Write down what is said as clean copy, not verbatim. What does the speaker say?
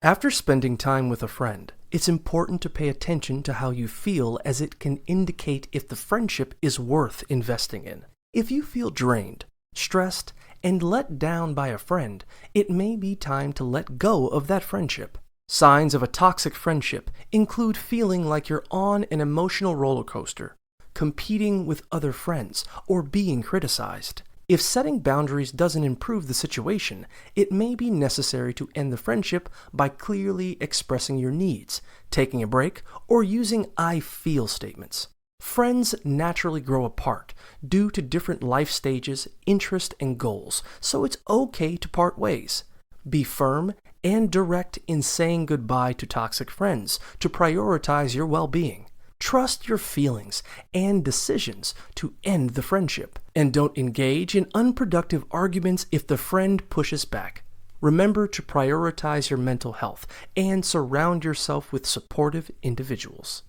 After spending time with a friend, it's important to pay attention to how you feel, as it can indicate if the friendship is worth investing in. If you feel drained, stressed, and let down by a friend, it may be time to let go of that friendship. Signs of a toxic friendship include feeling like you're on an emotional roller coaster, competing with other friends, or being criticized. If setting boundaries doesn't improve the situation, it may be necessary to end the friendship by clearly expressing your needs, taking a break, or using "I feel" statements. Friends naturally grow apart due to different life stages, interests, and goals, so it's okay to part ways. Be firm and direct in saying goodbye to toxic friends to prioritize your well-being. Trust your feelings and decisions to end the friendship, and don't engage in unproductive arguments if the friend pushes back. Remember to prioritize your mental health and surround yourself with supportive individuals.